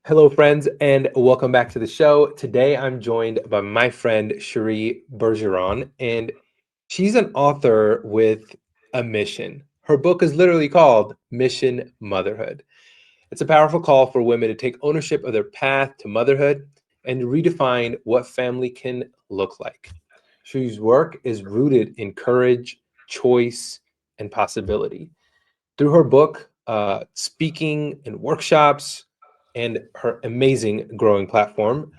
Hello, friends, and welcome back to the show. Today, I'm joined by my friend Cheri Bergeron, and she's an author with a mission. Her book is literally called Mission Motherhood. It's a powerful call for women to take ownership of their path to motherhood and redefine what family can look like. Cheri's work is rooted in courage, choice, and possibility. Through her book, speaking and workshops, and her amazing growing platform,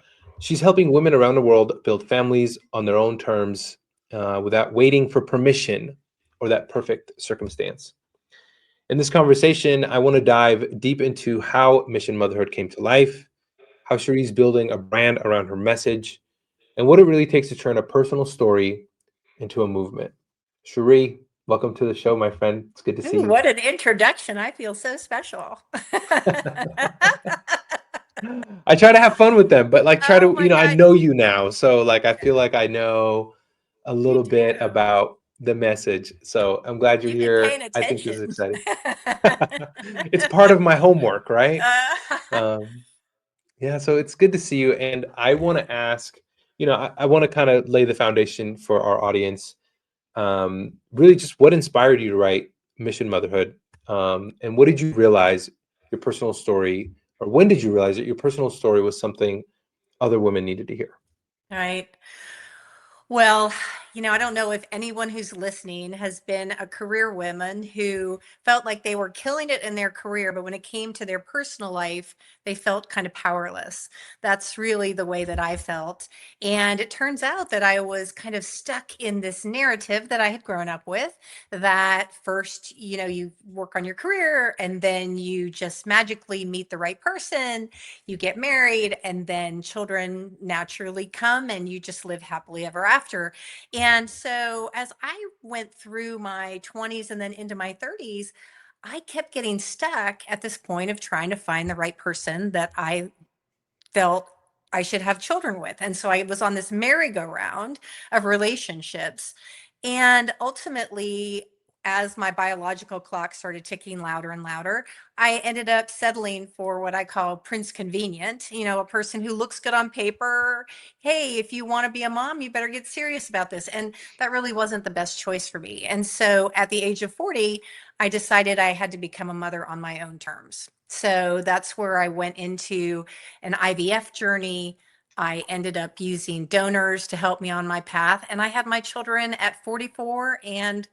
she's helping women around the world build families on their own terms without waiting for permission or that perfect circumstance. In this conversation, I want to dive deep into how Mission Motherhood came to life, how Cherie's building a brand around her message, and what it really takes to turn a personal story into a movement. Cherie, welcome to the show, my friend. It's good to see Ooh, you. what an introduction. I feel so special. I try to have fun with them, but like try Oh to, my I God, know you now. So like I feel like I know a you little bit do. about the message. So I'm glad you're You've been here. paying I think this is attention. exciting. It's part of my homework, right? Um, yeah, so it's good to see you. And I want to ask, I want to kind of lay the foundation for our audience. Really just what inspired you to write Mission Motherhood? And what did you realize your personal story, or when did you realize that your personal story was something other women needed to hear? Right. Well, I don't know if anyone who's listening has been a career woman who felt like they were killing it in their career, but when it came to their personal life, they felt kind of powerless. That's really the way that I felt. And it turns out that I was kind of stuck in this narrative that I had grown up with that first, you work on your career and then you just magically meet the right person, you get married, and then children naturally come and you just live happily ever after. And so as I went through my 20s and then into my 30s, I kept getting stuck at this point of trying to find the right person that I felt I should have children with. And so I was on this merry-go-round of relationships. And ultimately, as my biological clock started ticking louder and louder, I ended up settling for what I call Prince Convenient, a person who looks good on paper. Hey, if you want to be a mom, you better get serious about this. And that really wasn't the best choice for me. And so at the age of 40, I decided I had to become a mother on my own terms. So that's where I went into an IVF journey. I ended up using donors to help me on my path. And I had my children at 44 and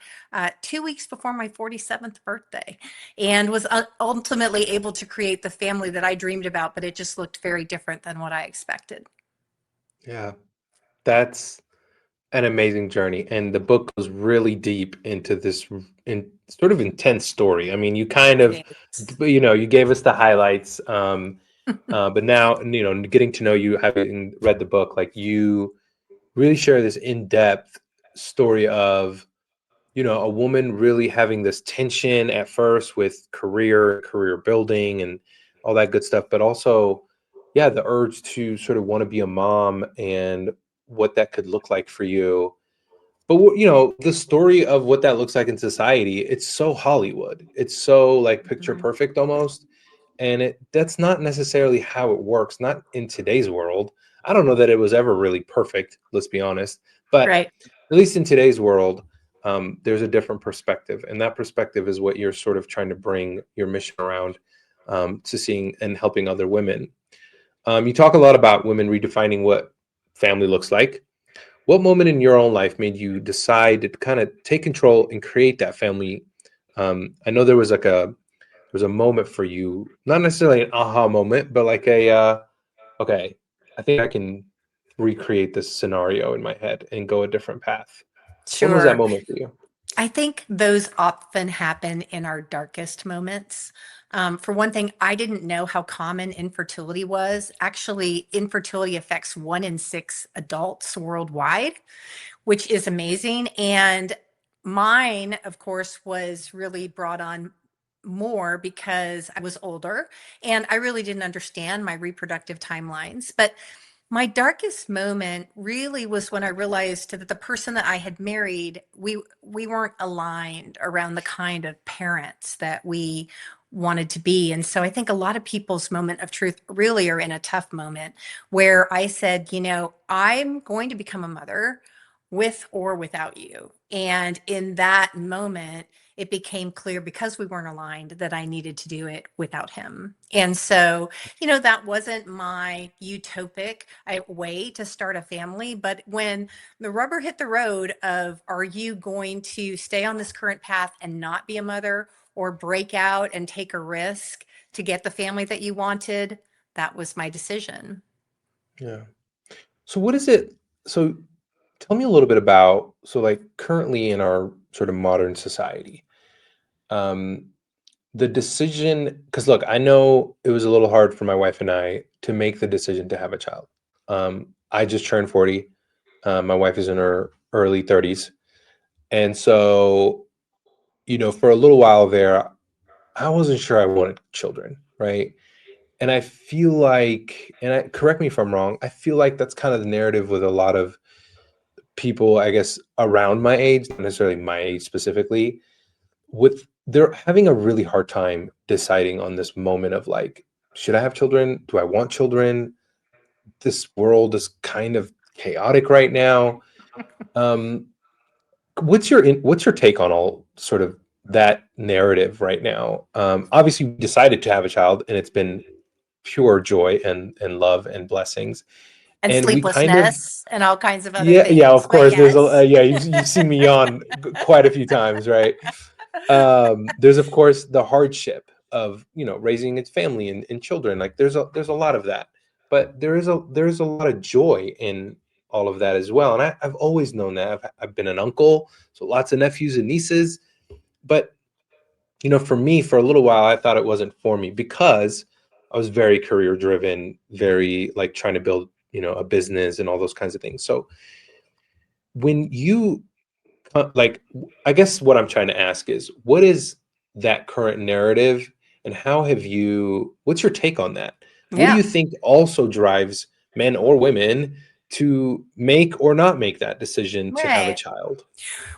2 weeks before my 47th birthday, and was ultimately able to create the family that I dreamed about, but it just looked very different than what I expected. Yeah, that's an amazing journey. And the book goes really deep into this sort of intense story. I mean, you kind of, It is. you gave us the highlights. But now, getting to know you, having read the book, like you really share this in-depth story of a woman really having this tension at first with career building and all that good stuff, but also yeah, the urge to sort of want to be a mom and what that could look like for you. But the story of what that looks like in society, it's so Hollywood, it's so like picture Mhm. perfect almost, and that's not necessarily how it works, not in today's world. I don't know that it was ever really perfect, let's be honest, but Right. at least in today's world, there's a different perspective, and that perspective is what you're sort of trying to bring your mission around, to seeing and helping other women. You talk a lot about women redefining what family looks like. What moment in your own life made you decide to kind of take control and create that family? I know there was a moment for you, not necessarily an aha moment, but like okay, I think I can recreate this scenario in my head and go a different path. When was that Sure. moment for you? I think those often happen in our darkest moments. For one thing, I didn't know how common infertility was. Actually, infertility affects 1 in 6 adults worldwide, which is amazing. And mine, of course, was really brought on more because I was older and I really didn't understand my reproductive timelines. But my darkest moment really was when I realized that the person that I had married, we weren't aligned around the kind of parents that we wanted to be. And so I think a lot of people's moment of truth really are in a tough moment where I said, I'm going to become a mother with or without you. And in that moment, it became clear because we weren't aligned that I needed to do it without him. And so, that wasn't my utopic way to start a family. But when the rubber hit the road of, are you going to stay on this current path and not be a mother or break out and take a risk to get the family that you wanted? That was my decision. Yeah. So what is it? So tell me a little bit about, so like currently in our sort of modern society, um, the decision, because look, I know it was a little hard for my wife and I to make the decision to have a child. I just turned 40. My wife is in her early 30s. And so, for a little while there, I wasn't sure I wanted children, right? And I feel like, correct me if I'm wrong, I feel like that's kind of the narrative with a lot of people, I guess, around my age, not necessarily my age specifically, with they're having a really hard time deciding on this moment of like, should I have children? Do I want children? This world is kind of chaotic right now. Um, what's your take on all sort of that narrative right now? Obviously, we decided to have a child, and it's been pure joy and love and blessings. And And we kind of, sleeplessness and all kinds of other yeah, things. of But course, there's a yes. yeah, you've seen me yawn quite a few times, right? There's of course the hardship of raising its family and children. Like there's a lot of that, but there's a lot of joy in all of that as well. And I've always known that. I've been an uncle, so lots of nephews and nieces. But for me, for a little while, I thought it wasn't for me because I was very career driven, very like trying to build a business and all those kinds of things. So when you like, I guess what I'm trying to ask is, what is that current narrative, and what's your take on that? What do Yeah. you think also drives men or women to make or not make that decision to have a Right. child?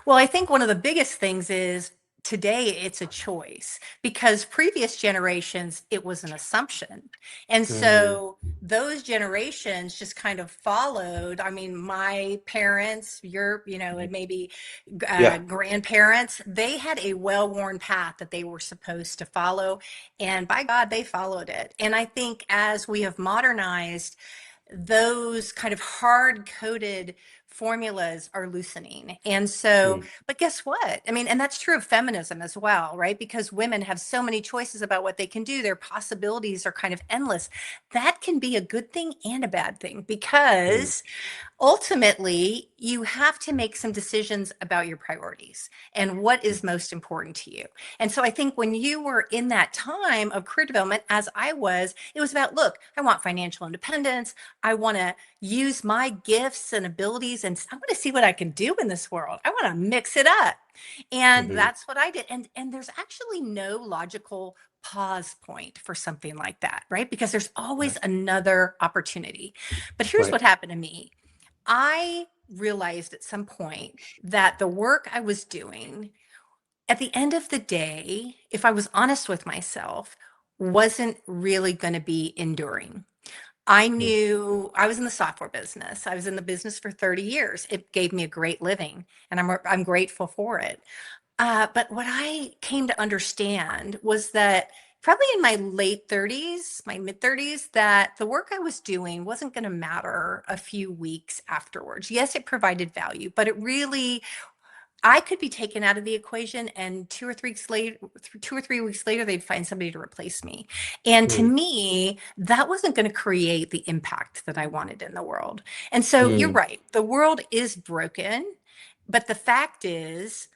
Well, I think one of the biggest things is today it's a choice because previous generations, it was an assumption. And Mm, so those generations just kind of followed. I mean, my parents, and maybe yeah. grandparents, they had a well worn path that they were supposed to follow. And by God, they followed it. And I think as we have modernized, those kind of hard coded formulas are loosening. And so, Mm, but guess what? I mean, and that's true of feminism as well, right? Because women have so many choices about what they can do, their possibilities are kind of endless. That can be a good thing and a bad thing mm, because ultimately you have to make some decisions about your priorities and what mm, is most important to you. And so I think when you were in that time of career development, as I was, it was about, look, I want financial independence. I want to use my gifts and abilities and I want to see what I can do in this world. I want to mix it up. And mhm, that's what I did. And there's actually no logical pause point for something like that, right? Because there's always right, another opportunity. But here's right. what happened to me. I realized at some point that the work I was doing, at the end of the day, if I was honest with myself, wasn't really going to be enduring. I Mm, knew I was in the software business. I was in the business for 30 years. It gave me a great living, and I'm grateful for it. But what I came to understand was that probably in my late 30s, my mid 30s, that the work I was doing wasn't going to matter a few weeks afterwards. Yes, it provided value, but it really I could be taken out of the equation and 2 or 3 weeks later, they'd find somebody to replace me. And to mm, me, that wasn't going to create the impact that I wanted in the world. And so you're mm, right. The world is broken. But the fact is,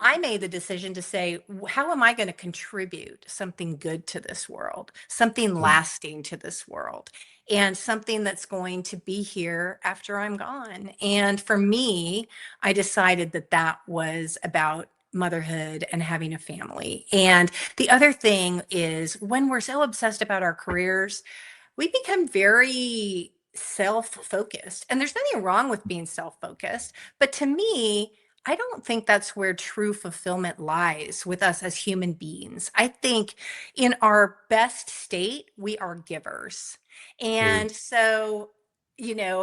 I made the decision to say, how am I going to contribute something good to this world, something mm, lasting to this world, and something that's going to be here after I'm gone? And for me, I decided that that was about motherhood and having a family. And the other thing is when we're so obsessed about our careers, we become very self-focused. And there's nothing wrong with being self-focused, but to me, I don't think that's where true fulfillment lies with us as human beings. I think in our best state, we are givers. Mm, And so,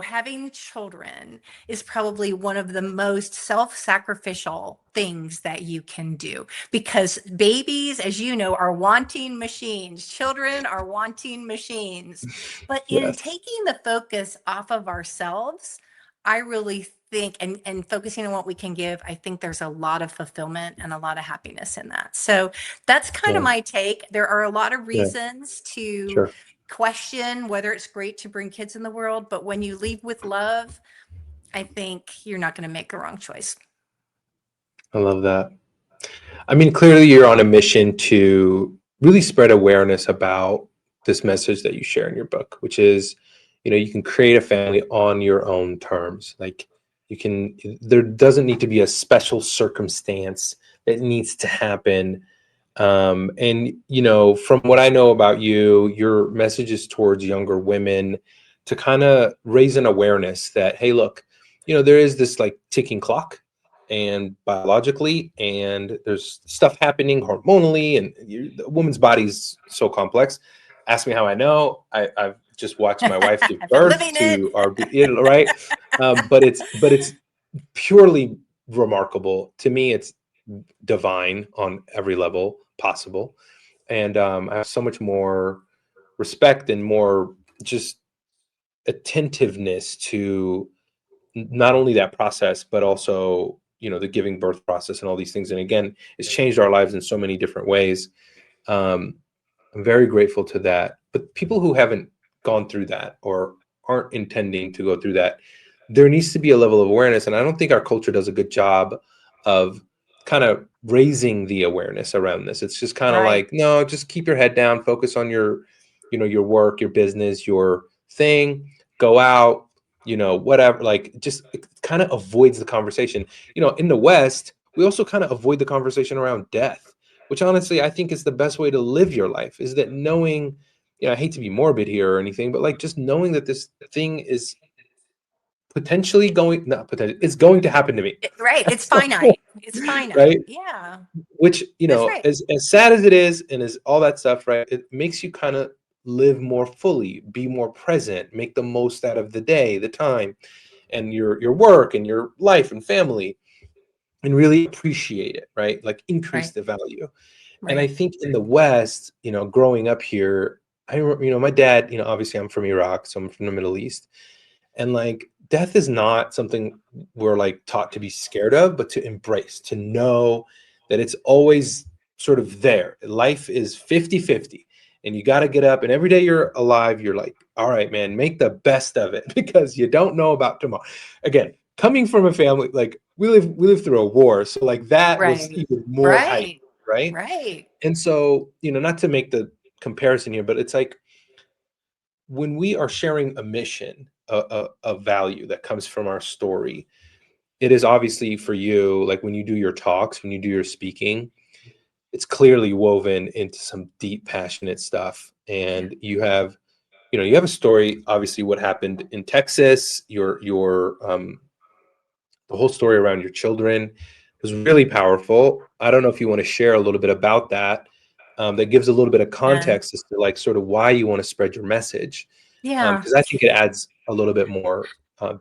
having children is probably one of the most self sacrificial things that you can do because babies, as you know, are wanting machines. Children are wanting machines. But in yes. taking the focus off of ourselves, I really think, and focusing on what we can give, I think there's a lot of fulfillment and a lot of happiness in that. So that's kind of Yeah. my take. There are a lot of Yeah. reasons to Sure. question whether it's great to bring kids in the world, but when you lead with love, I think you're not going to make the wrong choice. I love that. I mean, clearly you're on a mission to really spread awareness about this message that you share in your book, which is, you can create a family on your own terms. Like there doesn't need to be a special circumstance that needs to happen. And, from what I know about you, your message is towards younger women to kind of raise an awareness that, hey, look, there is this like ticking clock and biologically, and there's stuff happening hormonally, and the woman's body's so complex. Ask me how I know. I've just watched my wife give I've been birth living it. to our, right? But it's purely remarkable to me. It's divine on every level possible, and I have so much more respect and more just attentiveness to not only that process, but also the giving birth process and all these things. And again, it's changed our lives in so many different ways. um, I'm very grateful to that. But people who haven't gone through that or aren't intending to go through that, there needs to be a level of awareness. And I don't think our culture does a good job of kind of raising the awareness around this. It's just kind of Right, like, no, just keep your head down, focus on your work, your business, your thing, go out, whatever. Like, just it kind of avoids the conversation. In the West, we also kind of avoid the conversation around death, which honestly I think is the best way to live your life, is that knowing, I hate to be morbid here or anything, but like just knowing that this thing is potentially going, not potentially, it's going to happen to me. right. It's finite. It's finite. Right. Yeah, Which, that's right. as sad as it is and as all that stuff, right, it makes you kind of live more fully, be more present, make the most out of the day, the time, and your work and your life and family, and really appreciate it, right? Like increase Right, the value. And I right. think in the West, growing up here, my dad, obviously I'm from Iraq, so I'm from the Middle East. And like death is not something we're like taught to be scared of, but to embrace, to know that it's always sort of there. Life is 50-50, and you got to get up. And every day you're alive, you're like, all right, man, make the best of it because you don't know about tomorrow. Again, coming from a family, like we live through a war. So like that was Right, even more heightened, right, right? right. And so, not to make the comparison here, but it's like when we are sharing a mission, a value that comes from our story, it is obviously for you, like when you do your talks, when you do your speaking, it's clearly woven into some deep, passionate stuff. Yeah. And you have a story, obviously, what happened in Texas, your the whole story around your children was really powerful. I don't know if you want to share a little bit about that. That gives a little bit of Yeah. context as to like sort of why you want to spread your message, Yeah. because I think it adds a little bit more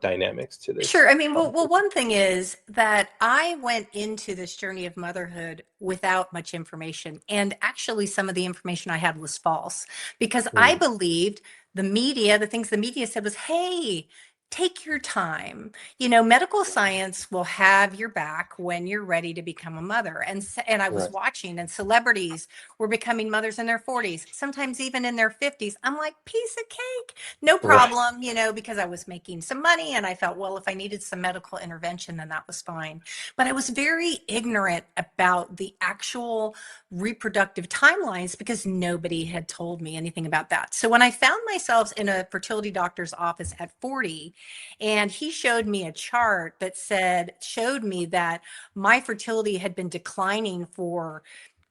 dynamics to this Sure. I mean, well, conversation. one thing is that I went into this journey of motherhood without much information. And actually, some of the information I had was false because I Mm, believed the things the media said was, hey, take your time. Medical science will have your back when you're ready to become a mother. And I was right, watching, and celebrities were becoming mothers in their 40s, sometimes even in their 50s. I'm like, piece of cake, no right, problem, because I was making some money and I felt, well, if I needed some medical intervention, then that was fine. But I was very ignorant about the actual reproductive timelines because nobody had told me anything about that. So when I found myself in a fertility doctor's office at 40, and he showed me a chart that showed me that my fertility had been declining for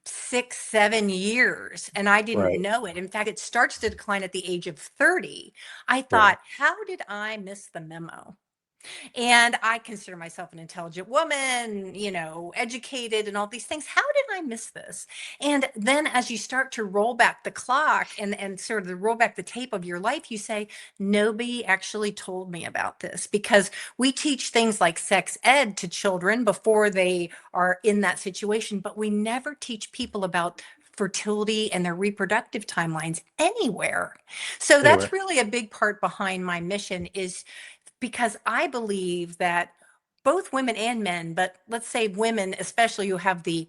6, 7 years, and I didn't right, know it. In fact, it starts to decline at the age of 30. I right. thought, how did I miss the memo? And I consider myself an intelligent woman, educated and all these things. How did I miss this? And then as you start to roll back the clock and sort of roll back the tape of your life, you say, nobody actually told me about this, because we teach things like sex ed to children before they are in that situation, but we never teach people about fertility and their reproductive timelines anywhere. So that's Anywhere. really a big part behind my mission, is because I believe that both women and men, but let's say women especially, who have the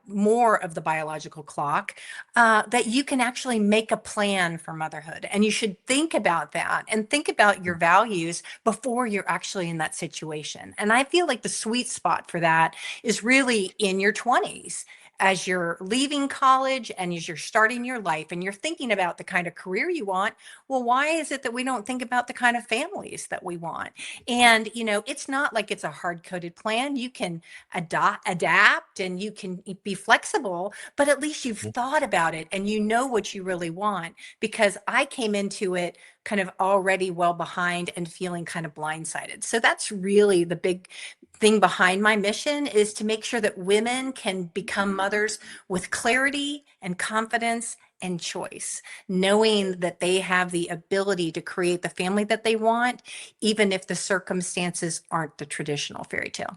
more of the biological clock, that you can actually make a plan for motherhood, and you should think about that and think about your values before you're actually in that situation. And I feel like the sweet spot for that is really in your 20s, as you're leaving college and as you're starting your life and you're thinking about the kind of career you want. Well, why is it that we don't think about the kind of families that we want? And, it's not like it's a hard coded plan. You can adapt and you can be flexible, but at least you've thought about it and you know what you really want. Because I came into it kind of already well behind and feeling kind of blindsided. So that's really the big thing behind my mission, is to make sure that women can become mothers with clarity and confidence and choice, knowing that they have the ability to create the family that they want, even if the circumstances aren't the traditional fairy tale.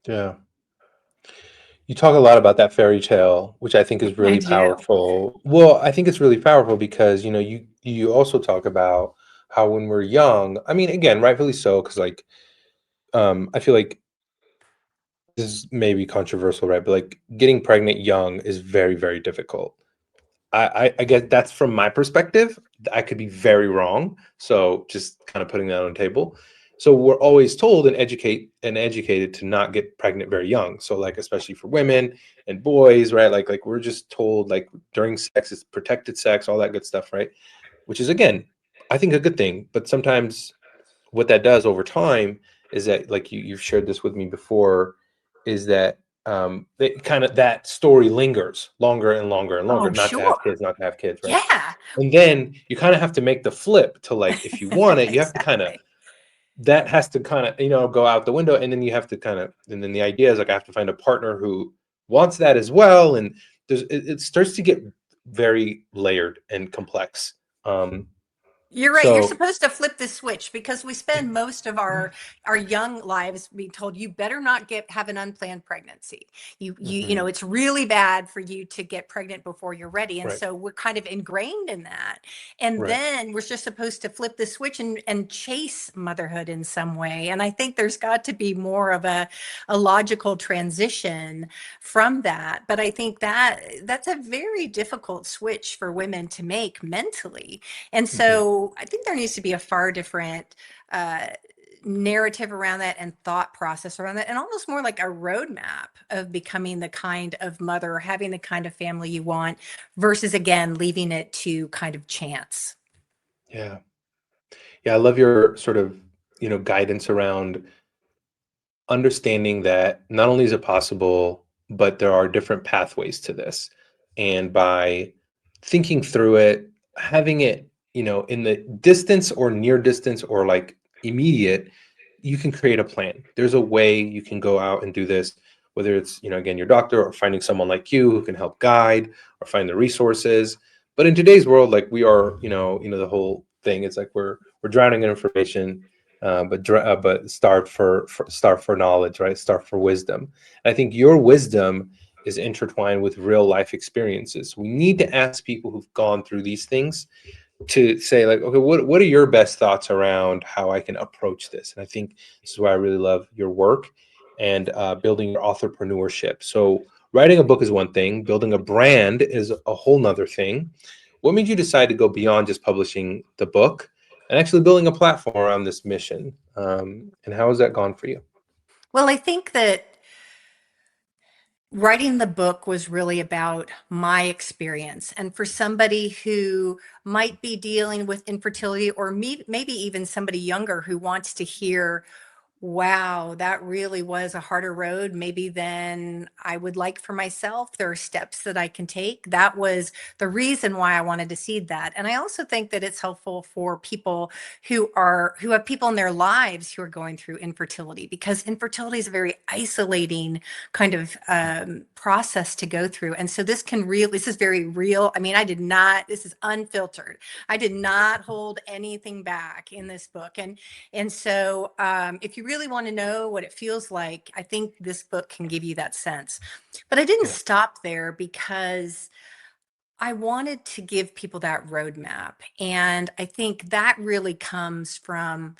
Yeah. You talk a lot about that fairy tale, which I think is I really do. powerful. Well, I think it's really powerful because, you also talk about how when we're young, I mean, again, rightfully so, because like I feel like this is maybe controversial, right? But like getting pregnant young is very, very difficult. I guess that's from my perspective. I could be very wrong. So just kind of putting that on the table. So we're always told and educated to not get pregnant very young. So like especially for women and boys, right? Like we're just told like during sex it's protected sex, all that good stuff, right? Which is again, I think a good thing. But sometimes what that does over time is that like you've shared this with me before, is that that story lingers longer and longer and longer, Oh, not to have sure. kids, not to have kids, right? Yeah. And then you kind of have to make the flip to like, if you want it, you have to kind of, Exactly. that has to kind of, go out the window. And then you have to kind of, and then the idea is like, I have to find a partner who wants that as well. And it starts to get very layered and complex. Um, You're right. You're so, supposed to flip the switch, because we spend most of our young lives being told you better not have an unplanned pregnancy. mhm, It's really bad for you to get pregnant before you're ready, and right, so we're kind of ingrained in that. And right. then we're just supposed to flip the switch and chase motherhood in some way. And I think there's got to be more of a logical transition from that. But I think that's a very difficult switch for women to make mentally. And Mhm. so I think there needs to be a far different uh, narrative around that and thought process around that, and almost more like a roadmap of becoming the kind of mother, having the kind of family you want, versus again, leaving it to kind of chance. Yeah. Yeah, I love your sort of, guidance around understanding that not only is it possible, but there are different pathways to this. And by thinking through it, having it, in the distance or near distance or like immediate, you can create a plan. There's a way you can go out and do this, whether it's, again, your doctor or finding someone like you who can help guide or find the resources. But in today's world, like we are, the whole thing, it's like we're drowning in information, but starved for knowledge, right? Starved for wisdom. And I think your wisdom is intertwined with real life experiences. We need to ask people who've gone through these things to say like, okay, what are your best thoughts around how I can approach this? And I think this is why I really love your work and building your authorpreneurship. So writing a book is one thing, building a brand is a whole nother thing. What made you decide to go beyond just publishing the book and actually building a platform around this mission? And how has that gone for you? Well, I think that writing the book was really about my experience. And for somebody who might be dealing with infertility, or maybe even somebody younger who wants to hear Wow, that really was a harder road maybe than I would like for myself. There are steps that I can take. That was the reason why I wanted to seed that. And I also think that it's helpful for people who have people in their lives who are going through infertility, because infertility is a very isolating kind of process to go through. And so this is very real. I mean, this is unfiltered. I did not hold anything back in this book. And so, if you really want to know what it feels like, I think this book can give you that sense. But I didn't Yeah. stop there, because I wanted to give people that roadmap. And I think that really comes from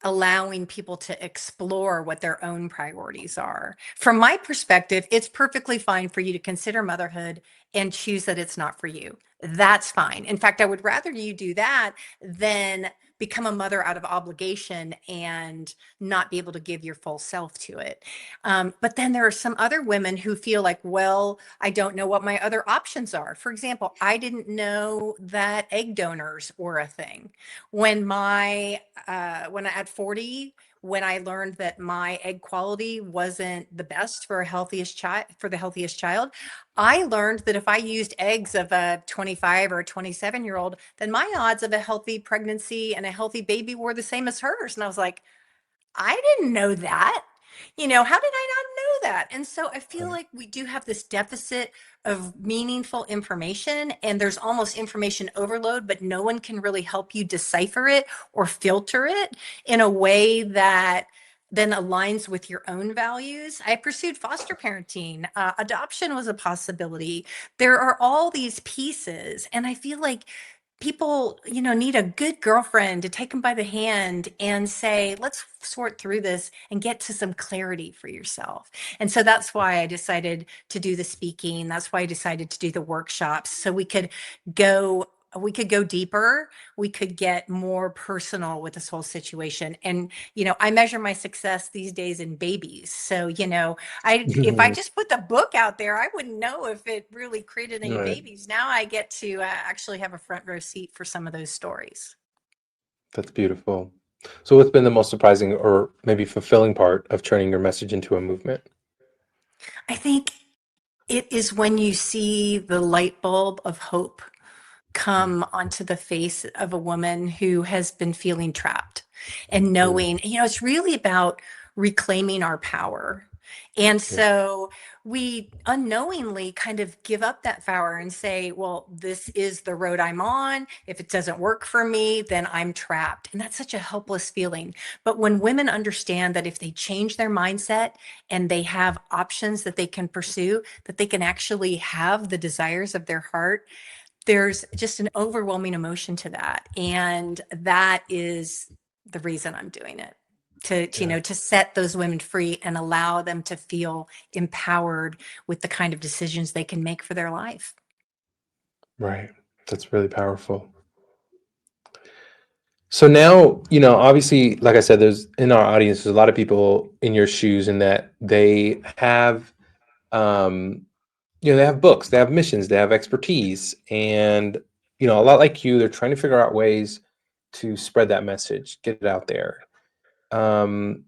allowing people to explore what their own priorities are. From my perspective, it's perfectly fine for you to consider motherhood and choose that it's not for you. That's fine. In fact, I would rather you do that than become a mother out of obligation and not be able to give your full self to it. But then there are some other women who feel like, well, I don't know what my other options are. For example, I didn't know that egg donors were a thing. When I at 40, when I learned that my egg quality wasn't the best for the healthiest child, I learned that if I used eggs of a 25 or a 27-year-old, then my odds of a healthy pregnancy and a healthy baby were the same as hers. And I was like, I didn't know that. How did I not know that? And so I feel Right. like we do have this deficit of meaningful information, and there's almost information overload, but no one can really help you decipher it or filter it in a way that then aligns with your own values. I pursued foster parenting. Adoption was a possibility. There are all these pieces, and I feel like people, need a good girlfriend to take them by the hand and say, let's sort through this and get to some clarity for yourself. And so that's why I decided to do the speaking. That's why I decided to do the workshops, so go we could go deeper, we could get more personal with this whole situation. And I measure my success these days in babies. So I if I just put the book out there, I wouldn't know if it really created any Right. babies. Now I get to actually have a front row seat for some of those stories. That's beautiful. So, what's been the most surprising or maybe fulfilling part of turning your message into a movement? I think it is when you see the light bulb of hope Mm, come onto the face of a woman who has been feeling trapped, and mm, knowing, it's really about reclaiming our power. And yeah. so we unknowingly kind of give up that power and say, well, this is the road I'm on. If it doesn't work for me, then I'm trapped. And that's such a helpless feeling. But when women understand that if they change their mindset and they have options that they can pursue, that they can actually have the desires of their heart, there's just an overwhelming emotion to that. And that is the reason I'm doing it. Yeah. To set those women free and allow them to feel empowered with the kind of decisions they can make for their life. Right. That's really powerful. So now, obviously, like I said, there's in our audience, there's a lot of people in your shoes in that they have, um, they have books, they have missions, they have expertise, and a lot like you, they're trying to figure out ways to spread that message, get it out there. Um,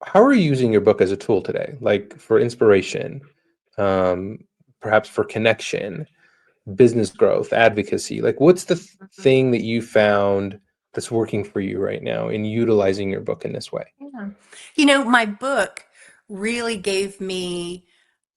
how are you using your book as a tool today, like for inspiration, um, perhaps for connection, business growth, advocacy? Like, what's the thing that you found that's working for you right now in utilizing your book in this way? Yeah. My book really gave me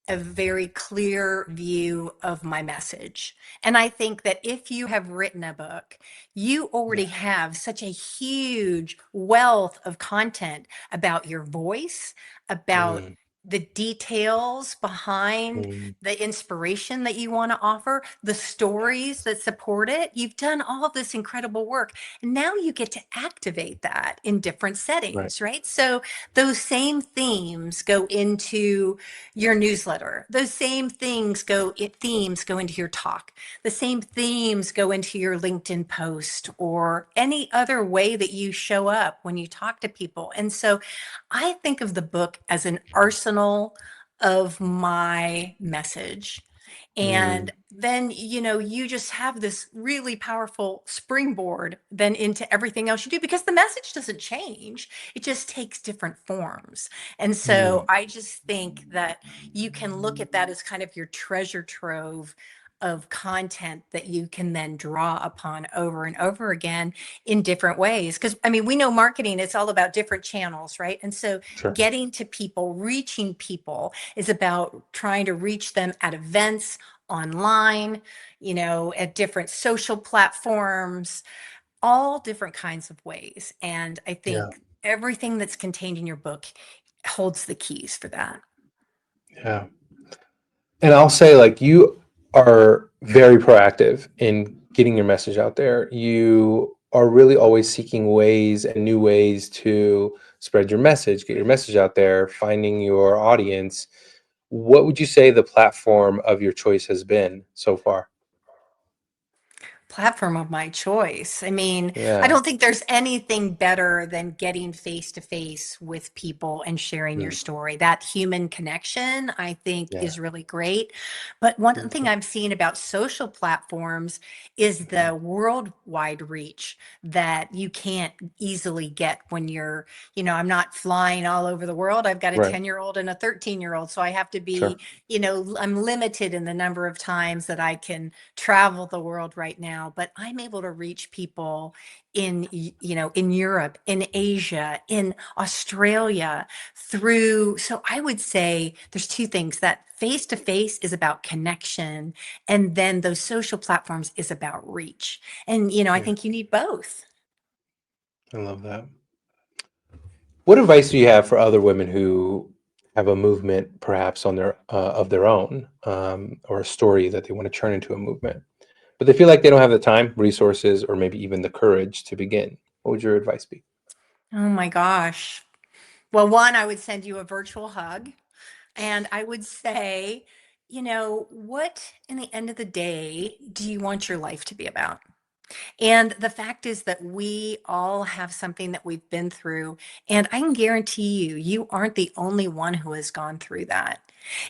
a very clear view of my message. And I think that if you have written a book, you already Yeah. have such a huge wealth of content about your voice, about Mm, the details behind mm, the inspiration that you want to offer, the stories that support it. You've done all this incredible work. And now you get to activate that in different right. settings, right? So those same themes go into your newsletter. Those same themes go into your talk. The same themes go into your LinkedIn post or any other way that you show up when you talk to people. And so I think of the book as an arsenal of my message. And Mm, then, you just have this really powerful springboard then into everything else you do because the message doesn't change. It just takes different forms. And so mm, I just think that you can look at that as kind of your treasure trove of content that you can then draw upon over and over again in different ways. Because I mean, we know marketing, it's all about different channels, right? And so sure. getting to people, reaching people is about trying to reach them at events, online, at different social platforms, all different kinds of ways. And I Yeah. think everything that's contained in your book holds the keys for that. Yeah. And I'll say, like, you are very proactive in getting your message out there. You are really always seeking ways and new ways to spread your message, get your message out there, finding your audience. What would you say the platform of your choice has been so far? Platform of my choice. I mean, I Yeah. don't think there's anything better than getting face to face with people and sharing your Mm, story. That human connection, I think, yeah. is really great. But one thing Beautiful. I've seen about social platforms is the worldwide reach that you can't easily get when I'm not flying all over the world. I've got a Right. 10-year-old and a 13-year-old. So I have to Sure. be, I'm limited in the number of times that I can travel the world right now, but I'm able to reach people in Europe, in Asia, in Australia so I would say there's two things: that face to face is about connection, and then those social platforms is about reach. And I Yeah. think you need both. I love that. What advice do you have for other women who have a movement, perhaps on their of their own, or a story that they want to turn into a movement, but they feel like they don't have the time, resources, or maybe even the courage to begin? What would your advice be? Oh my gosh. Well, one, I would send you a virtual hug. And I would say, what in the end of the day do you want your life to be about? And the fact is that we all have something that we've been through. And I can guarantee you, you aren't the only one who has gone through that.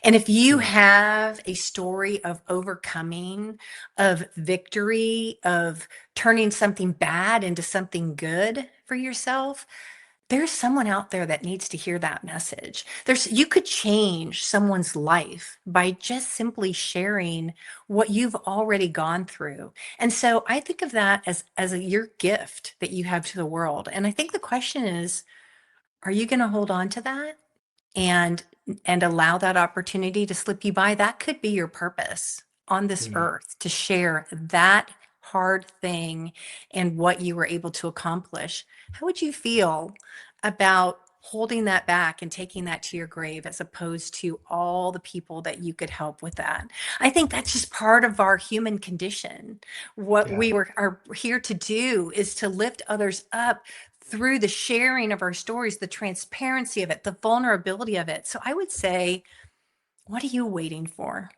And if you Mm, have a story of overcoming, of victory, of turning something bad into something good for yourself, there's someone out there that needs to hear that message. You could change someone's life by just simply sharing what you've already gone through. And so I think of that your gift that you have to the world. And I think the question is, are you going to hold on to that and allow that opportunity to slip you by? That could be your purpose on this mm, earth, to share that hard thing and what you were able to accomplish. How would you feel about holding that back and taking that to your grave as opposed to all the people that you could help with that? I think that's just part of our human condition. What yeah, are here to do is to lift others up through the sharing of our stories, the transparency of it, the vulnerability of it. So I would say, what are you waiting for?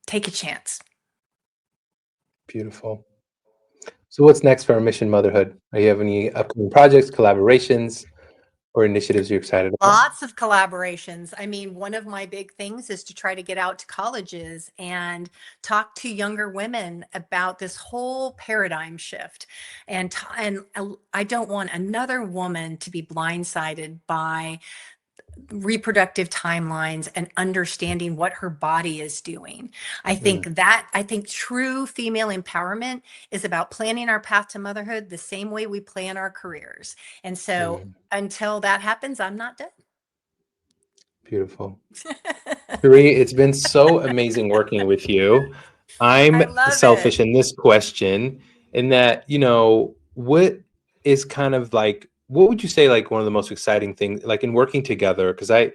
Take a chance. beautiful. So, what's next for Mission Motherhood? Do you have any upcoming projects, collaborations, or initiatives you're excited about? Lots of collaborations. I mean, one of my big things is to try to get out to colleges and talk to younger women about this whole paradigm shift. I don't want another woman to be blindsided by reproductive timelines and understanding what her body is doing. Mm, I think true female empowerment is about planning our path to motherhood the same way we plan our careers. And so mm, until that happens, I'm not done. beautiful. Sheree, it's been so amazing working with you. I I'm love it. selfish in this question, in that, what is kind of like, what would you say, like, one of the most exciting things, like, in working together? Because I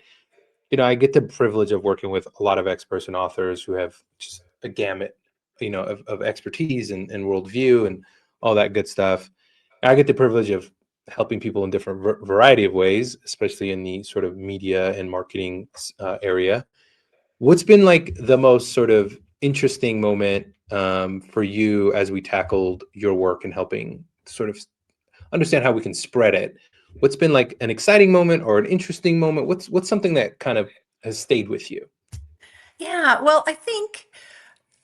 get the privilege of working with a lot of experts and authors who have just a gamut, of expertise and worldview and all that good stuff. I get the privilege of helping people in different variety of ways, especially in the sort of media and marketing area. What's been like the most sort of interesting moment for you as we tackled your work and helping sort of understand how we can spread it? What's been like an exciting moment or an interesting moment? What's something that kind of has stayed with you? Yeah, well, I think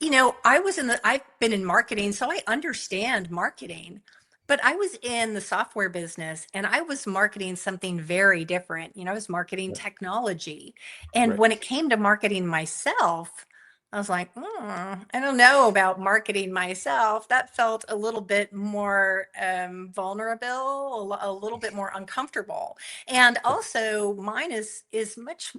I've been in marketing, so I understand marketing. But I was in the software business and I was marketing something very different. I was marketing Right. technology. And Right. when it came to marketing myself, I was like, I don't know about marketing myself. That felt a little bit more vulnerable, a little bit more uncomfortable. And Yeah. also, mine is much,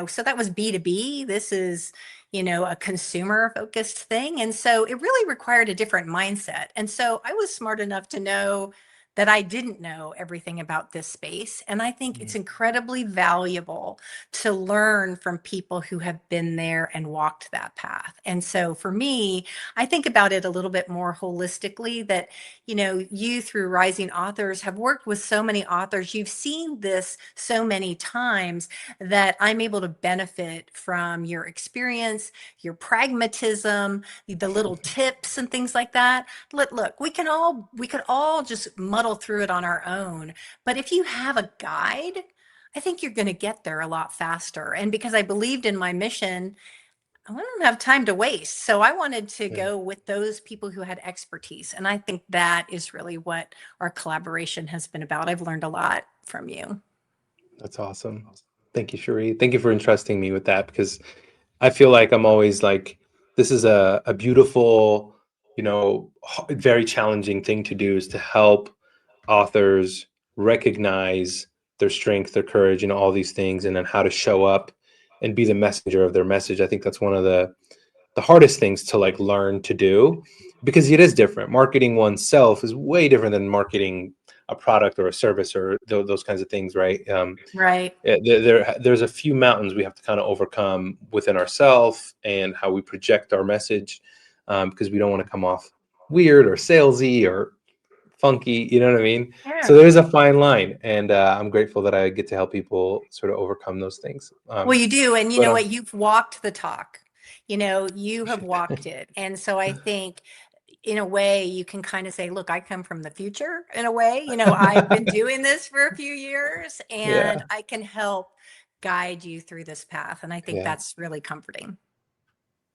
so that was B2B. This is a consumer focused thing. And so it really required a different mindset. And so I was smart enough to know that I didn't know everything about this space. And I think it's Mm. incredibly valuable to learn from people who have been there and walked that path. And so for me, I think about it a little bit more holistically that, you through Rising Authors have worked with so many authors. You've seen this so many times that I'm able to benefit from your experience, your pragmatism, the little tips and things like that. Look, we could all just muddle through it on our own, but if you have a guide, I think you're going to get there a lot faster. And because I believed in my mission, I don't have time to waste. So I wanted to Yeah. go with those people who had expertise. And I think that is really what our collaboration has been about. I've learned a lot from you. That's awesome. Thank you, Sheree. Thank you for entrusting me with that, because I feel like I'm always like, this is a beautiful, very challenging thing to do, is to help authors recognize their strength, their courage, all these things, and then how to show up and be the messenger of their message. I think that's one of the hardest things to like learn to do, because it is different. Marketing oneself is way different than marketing a product or a service or those kinds of things, right? Right. There's a few mountains we have to kind of overcome within ourselves and how we project our message, because we don't want to come off weird or salesy or funky, you know what I mean? So Yeah. there's a fine line, and I'm grateful that I get to help people sort of overcome those things. Well, you do. And you But know what? You've walked the talk. You have walked it. And so I think in a way you can kind of say, look, I come from the future in a way. I've been doing this for a few years and yeah, I can help guide you through this path. And I think yeah, that's really comforting.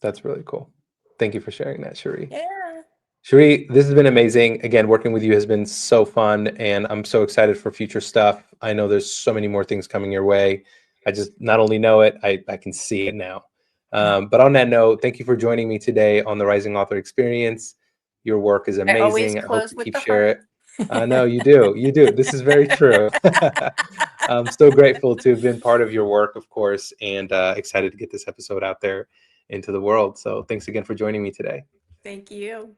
that's really cool. Thank you for sharing that, Cherie. Yeah. Sheree, this has been amazing. Again, working with you has been so fun, and I'm so excited for future stuff. I know there's so many more things coming your way. I just not only know it, I can see it now. Yeah. But on that note, thank you for joining me today on the Rising Author Experience. Your work is I always amazing. I hope close you with keep the heart. sharing it. I know you do. You do. This is very true. I'm so grateful to have been part of your work, of course, and excited to get this episode out there into the world. So thanks again for joining me today. Thank you.